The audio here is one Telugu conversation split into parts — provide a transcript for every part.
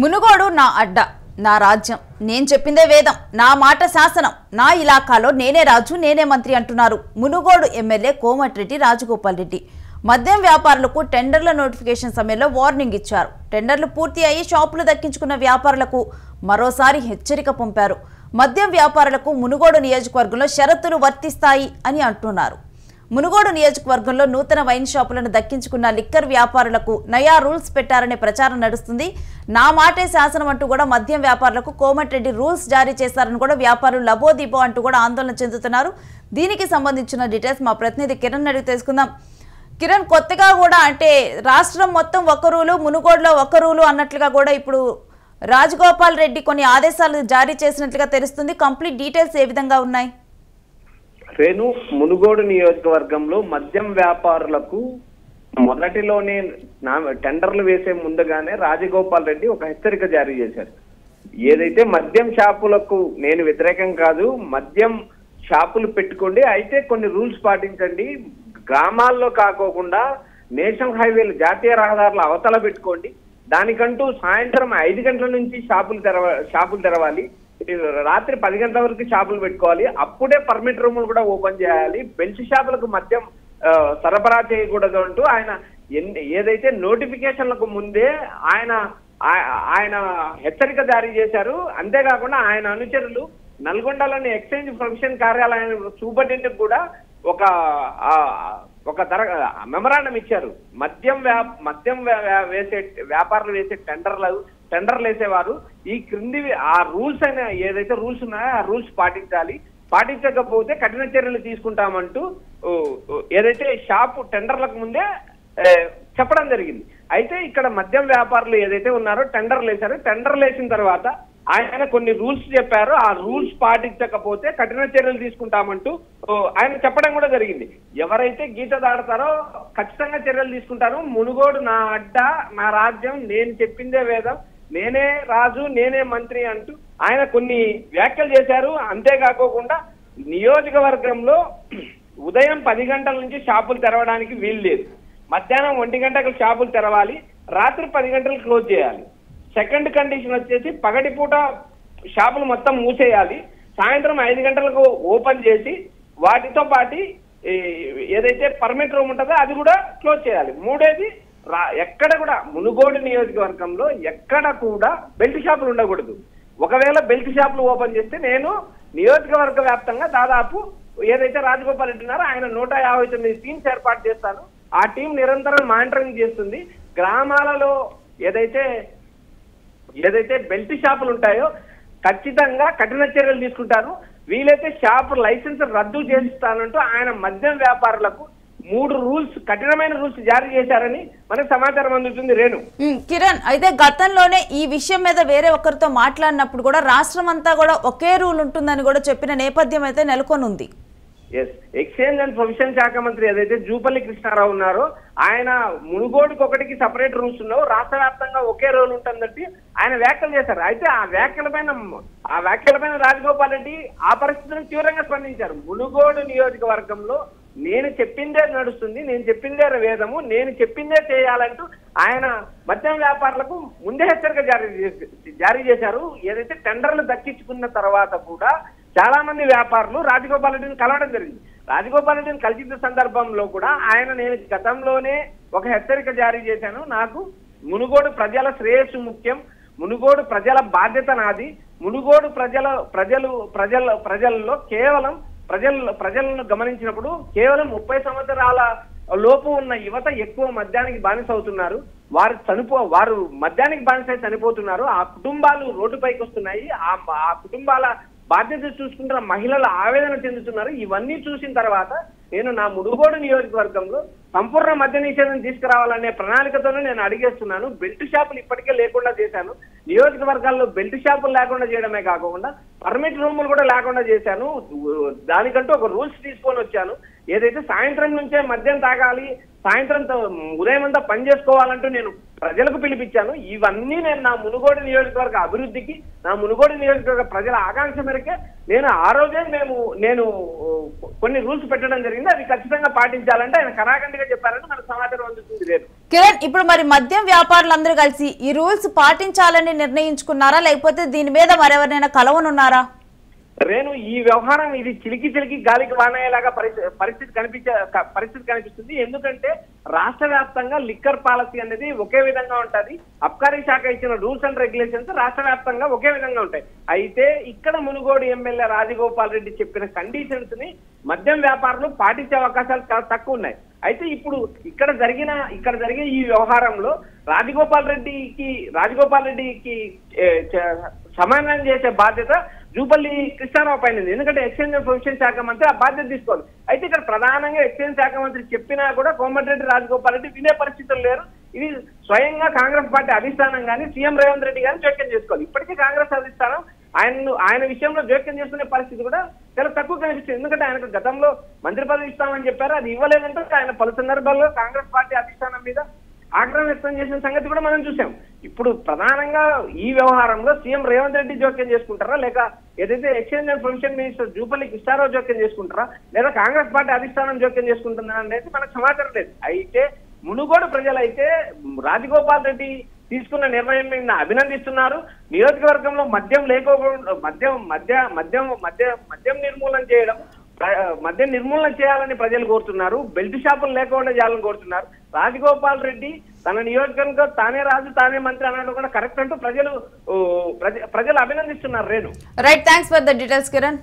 మునుగోడు నా అడ్డ, నా రాజ్యం, నేను చెప్పిందే వేదం, నా మాట శాసనం, నా ఇలాకాలో నేనే రాజు నేనే మంత్రి అంటున్నారు మునుగోడు ఎమ్మెల్యే కోమటిరెడ్డి రాజగోపాల్ రెడ్డి. మద్యం వ్యాపారులకు టెండర్ల నోటిఫికేషన్ సమయంలో వార్నింగ్ ఇచ్చారు. టెండర్లు పూర్తి అయ్యి షాపులు దక్కించుకున్న వ్యాపారులకు మరోసారి హెచ్చరిక పంపారు. మద్యం వ్యాపారులకు మునుగోడు నియోజకవర్గంలో షరతులు వర్తిస్తాయి అని అంటున్నారు. మునుగోడు నియోజకవర్గంలో నూతన వైన్ షాపులను దక్కించుకున్న లిక్కర్ వ్యాపారులకు నయా రూల్స్ పెట్టారనే ప్రచారం నడుస్తుంది. నా మాటే శాసనం అంటూ కూడా మద్యం వ్యాపారులకు కోమటిరెడ్డి రూల్స్ జారీ చేశారని కూడా వ్యాపారులు లబోదీపో అంటూ కూడా ఆందోళన చెందుతున్నారు. దీనికి సంబంధించిన డీటెయిల్స్ మా ప్రతినిధి కిరణ్ అడిగి తెలుసుకుందాం. కిరణ్, కొత్తగా కూడా అంటే రాష్ట్రం మొత్తం ఒక రూలు, మునుగోడులో ఒక రూలు అన్నట్లుగా కూడా ఇప్పుడు రాజగోపాల్ రెడ్డి కొన్ని ఆదేశాలు జారీ చేసినట్లుగా తెలుస్తుంది. కంప్లీట్ డీటెయిల్స్ ఏ విధంగా ఉన్నాయి? రేణు, మునుగోడు నియోజకవర్గంలో మద్యం వ్యాపారులకు మొదటిలోనే టెండర్లు వేసే ముందుగానే రాజగోపాల్ రెడ్డి ఒక హెచ్చరిక జారీ చేశారు. ఏదైతే మద్యం షాపులకు నేను వ్యతిరేకం కాదు, మద్యం షాపులు పెట్టుకోండి, అయితే కొన్ని రూల్స్ పాటించండి, గ్రామాల్లో కాకోకుండా నేషనల్ హైవేలు జాతీయ రహదారుల అవతల పెట్టుకోండి, దానికంటూ సాయంత్రం 5 గంటల నుంచి షాపులు తెరవాలి, రాత్రి 10 గంటల వరకు షాపులు పెట్టుకోవాలి, అప్పుడే పర్మిట్ రూములు కూడా ఓపెన్ చేయాలి, బెల్ట్ షాపులకు మద్యం సరఫరా చేయకూడదు అంటూ ఆయన ఏదైతే నోటిఫికేషన్లకు ముందే ఆయన హెచ్చరిక జారీ చేశారు. అంతేకాకుండా ఆయన అనుచరులు నల్గొండలోని ఎక్స్చేంజ్ ప్రొఫెషన్ కార్యాలయం సూపరింటెండెంట్ కూడా ఒక మెమరాండం ఇచ్చారు. మద్యం వేసే వ్యాపారులు వేసే టెండర్లు వేసేవారు ఈ క్రింది ఆ రూల్స్ అయినా ఏదైతే రూల్స్ ఉన్నాయో ఆ రూల్స్ పాటించాలి, పాటించకపోతే కఠిన చర్యలు తీసుకుంటామంటూ ఏదైతే షాపు టెండర్లకు ముందే చెప్పడం జరిగింది. అయితే ఇక్కడ మద్యం వ్యాపారులు ఏదైతే ఉన్నారో టెండర్లు వేశారో, టెండర్లు వేసిన తర్వాత ఆయన కొన్ని రూల్స్ చెప్పారు. ఆ రూల్స్ పాటించకపోతే కఠిన చర్యలు తీసుకుంటామంటూ ఆయన చెప్పడం కూడా జరిగింది. ఎవరైతే గీత దాడతారో ఖచ్చితంగా చర్యలు తీసుకుంటారు. మునుగోడు నా అడ్డ, నా రాజ్యం, నేను చెప్పిందే వేదం, నేనే రాజు నేనే మంత్రి అంటూ ఆయన కొన్ని వ్యాఖ్యలు చేశారు. అంతేకాకోకుండా నియోజకవర్గంలో ఉదయం 10 గంటల నుంచి షాపులు తెరవడానికి వీలు లేదు, మధ్యాహ్నం 1 గంటకు షాపులు తెరవాలి, రాత్రి 10 గంటలకు క్లోజ్ చేయాలి. సెకండ్ కండిషన్ వచ్చేసి పగటిపూట షాపులు మొత్తం మూసేయాలి, సాయంత్రం 5 గంటలకు ఓపెన్ చేసి వాటితో పాటు ఏదైతే పర్మిట్ రూమ్ ఉంటుందో అది కూడా క్లోజ్ చేయాలి. మూడేది, ఎక్కడ కూడా మునుగోడు నియోజకవర్గంలో ఎక్కడ కూడా బెల్ట్ షాపులు ఉండకూడదు. ఒకవేళ బెల్ట్ షాపులు ఓపెన్ చేస్తే నేను నియోజకవర్గ వ్యాప్తంగా దాదాపు ఏదైతే రాజగోపాల్ రెడ్డి ఉన్నారో ఆయన 159 టీమ్స్ ఏర్పాటు చేస్తాను. ఆ టీం నిరంతరం మానిటరింగ్ చేస్తుంది. గ్రామాలలో ఏదైతే బెల్ట్ షాపులు ఉంటాయో ఖచ్చితంగా కఠిన చర్యలు తీసుకుంటారు. వీలైతే షాపు లైసెన్స్ రద్దు చేస్తానంటూ ఆయన మద్యం వ్యాపారులకు 3 రూల్స్, కఠినమైన రూల్స్ జారీ చేశారని మనకు సమాచారం అందుతుంది. రేణు, కిరణ్, అయితే గతంలోనే ఈ విషయం మీద వేరే ఒకరితో మాట్లాడినప్పుడు కూడా రాష్ట్రం అంతా కూడా ఒకే రూల్ ఉంటుందని కూడా చెప్పిన నేపథ్యం అయితే నెలకొని ఉంది. ఎక్స్చేంజ్ అండ్ ప్రొఫెషన్ శాఖ మంత్రి ఏదైతే జూపల్లి కృష్ణారావు ఉన్నారో ఆయన మునుగోడుకి ఒకటికి సపరేట్ రూల్స్ ఉన్నావు, రాష్ట్ర వ్యాప్తంగా ఒకే రూల్ ఉంటుందంటే ఆయన వ్యాఖ్యలు చేశారు. అయితే ఆ వ్యాఖ్యలపైన రాజగోపాల్ రెడ్డి ఆ పరిస్థితులను తీవ్రంగా స్పందించారు. మునుగోడు నియోజకవర్గంలో నేను చెప్పిందే నడుస్తుంది, నేను చెప్పిందే వేదము, నేను చెప్పిందే చేయాలంటూ ఆయన మద్యం వ్యాపారులకు ముందే హెచ్చరిక జారీ చేశారు. ఏదైతే టెండర్లు దక్కించుకున్న తర్వాత కూడా చాలా మంది వ్యాపారులు రాజగోపాల్ రెడ్డిని కలవడం జరిగింది. రాజగోపాల్ రెడ్డిని కలిసిన సందర్భంలో కూడా నేను గతంలోనే ఒక హెచ్చరిక జారీ చేశాను, నాకు మునుగోడు ప్రజల శ్రేయస్సు ముఖ్యం, మునుగోడు ప్రజల బాధ్యత నాది, మునుగోడు ప్రజల్లో కేవలం ప్రజలను గమనించినప్పుడు కేవలం 30 సంవత్సరాల లోపు ఉన్న యువత ఎక్కువ మద్యానికి బానిస అవుతున్నారు, వారు మద్యానికి బానిస చనిపోతున్నారు, ఆ కుటుంబాలు రోడ్డుపైకి వస్తున్నాయి, ఆ కుటుంబాల బాధ్యత చూసుకుంటున్న మహిళలు ఆవేదన చెందుతున్నారు. ఇవన్నీ చూసిన తర్వాత నేను నా మునుగోడు నియోజకవర్గంలో సంపూర్ణ మద్య నిషేధం తీసుకురావాలనే ప్రణాళికతోనే నేను అడిగేస్తున్నాను. బెల్ట్ షాపులు ఇప్పటికే లేకుండా చేశాను, నియోజకవర్గాల్లో బెల్ట్ షాపులు లేకుండా చేయడమే కాకుండా పర్మిట్ రూములు కూడా లేకుండా చేశాను. దానికంటూ ఒక రూల్స్ తీసుకొని వచ్చాను. ఏదైతే సాయంత్రం నుంచే మద్యం తాగాలి, సాయంత్రం ఉదయం అంతా పని చేసుకోవాలంటూ నేను ప్రజలకు పిలిపించాను. ఇవన్నీ నేను నా మునుగోడు నియోజకవర్గ అభివృద్ధికి, నా మునుగోడు నియోజకవర్గ ప్రజల ఆకాంక్ష మేరకే నేను ఆ రోజే నేను కొన్ని రూల్స్ పెట్టడం జరిగింది. అవి ఖచ్చితంగా పాటించాలంటే ఆయన కరాఖండిగా చెప్పారంటే మనకు సమాచారం అందుతుంది. లేదు కిరణ్, ఇప్పుడు మరి మద్యం వ్యాపారులందరూ కలిసి ఈ రూల్స్ పాటించాలని నిర్ణయించుకున్నారా, లేకపోతే దీని మీద మరెవరైనా కలవనున్నారా? రేణు, ఈ వ్యవహారం ఇది చిలికి గాలికి వానయ్యేలాగా పరిస్థితి కనిపిస్తుంది. ఎందుకంటే రాష్ట్ర వ్యాప్తంగా లిక్కర్ పాలసీ అనేది ఒకే విధంగా ఉంటది. అబ్కారీ శాఖ ఇచ్చిన రూల్స్ అండ్ రెగ్యులేషన్స్ రాష్ట్ర వ్యాప్తంగా ఒకే విధంగా ఉంటాయి. అయితే ఇక్కడ మునుగోడు ఎమ్మెల్యే రాజగోపాల్ రెడ్డి చెప్పిన కండిషన్స్ ని మద్యం వ్యాపారులు పాటించే అవకాశాలు చాలా తక్కువ ఉన్నాయి. అయితే ఇప్పుడు ఇక్కడ జరిగే ఈ వ్యవహారంలో రాజగోపాల్ రెడ్డికి సమన్వయం చేసే బాధ్యత జూపల్లి కృష్ణారావు పైన. ఎందుకంటే ఎక్సైజ్ అండ్ ప్రొవిషన్ శాఖ మంత్రి ఆ బాధ్యత తీసుకోవాలి. అయితే ఇక్కడ ప్రధానంగా ఎక్సైజ్ శాఖ మంత్రి చెప్పినా కూడా కోమటిరెడ్డి రాజగోపాల్ రెడ్డి వినే పరిస్థితులు లేరు. ఇది స్వయంగా కాంగ్రెస్ పార్టీ అధిష్టానం కానీ సీఎం రేవంత్ రెడ్డి కానీ జోక్యం చేసుకోవాలి. ఇప్పటికీ కాంగ్రెస్ అధిష్టానం ఆయన విషయంలో జోక్యం చేసుకునే పరిస్థితి కూడా చాలా తక్కువ కనిపిస్తుంది. ఎందుకంటే ఆయనకు గతంలో మంత్రి పదవి ఇస్తామని చెప్పారు, అది ఇవ్వలేదంటే ఆయన పలు సందర్భాల్లో కాంగ్రెస్ పార్టీ అధిష్టానం మీద ఆగ్రహం వ్యక్తం చేసిన సంగతి కూడా మనం చూసాం. ఇప్పుడు ప్రధానంగా ఈ వ్యవహారంలో సీఎం రేవంత్ రెడ్డి జోక్యం చేసుకుంటారా, లేక ఏదైతే excise and prohibition minister Jupally Krishna Rao జోక్యం చేసుకుంటారా, లేదా కాంగ్రెస్ పార్టీ అధిష్టానం జోక్యం చేసుకుంటుందా అనేది మనకు సమాచారం లేదు. అయితే మునుగోడు ప్రజలైతే రాజగోపాల్ రెడ్డి తీసుకున్న నిర్ణయం మీద అభినందిస్తున్నారు. నియోజకవర్గంలో మద్యం నిర్మూలన చేయాలని ప్రజలు కోరుతున్నారు. బెల్ట్ షాపులు లేకుండా చేయాలని కోరుతున్నారు. రాజగోపాల్ రెడ్డి తన నియోజకవర్గంలో తానే రాజు తానే మంత్రి అనడం కూడా కరెక్ట్ అంటూ ప్రజలు అభినందిస్తున్నారు. Renu, right, thanks for the details Kiran.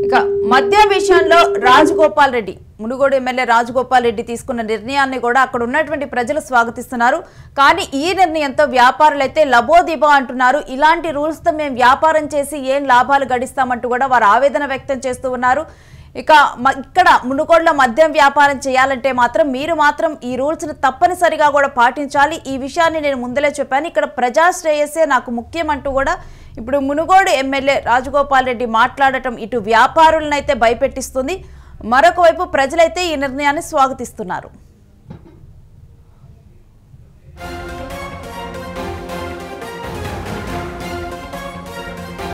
ఇక మద్యం విషయంలో రాజగోపాల్ రెడ్డి, మునుగోడు ఎమ్మెల్యే రాజగోపాల్ రెడ్డి తీసుకున్న నిర్ణయాన్ని కూడా అక్కడ ఉన్నటువంటి ప్రజలు స్వాగతిస్తున్నారు. కానీ ఈ నిర్ణయంతో వ్యాపారులైతే లబోదిబో అంటున్నారు. ఇలాంటి రూల్స్తో మేము వ్యాపారం చేసి ఏం లాభాలు గడిస్తామంటూ కూడా వారు ఆవేదన వ్యక్తం చేస్తూ ఉన్నారు. ఇక్కడ మునుగోడులో మద్యం వ్యాపారం చేయాలంటే మీరు మాత్రం ఈ రూల్స్ని తప్పనిసరిగా కూడా పాటించాలి. ఈ విషయాన్ని నేను ముందలే చెప్పాను. ఇక్కడ ప్రజా శ్రేయస్సే నాకు ముఖ్యం అంటూ కూడా ఇప్పుడు మునుగోడు ఎమ్మెల్యే రాజగోపాల్ రెడ్డి మాట్లాడటం ఇటు వ్యాపారులనైతే భయపెట్టిస్తుంది, మరొక వైపు ప్రజలైతే ఈ నిర్ణయాన్ని స్వాగతిస్తున్నారు.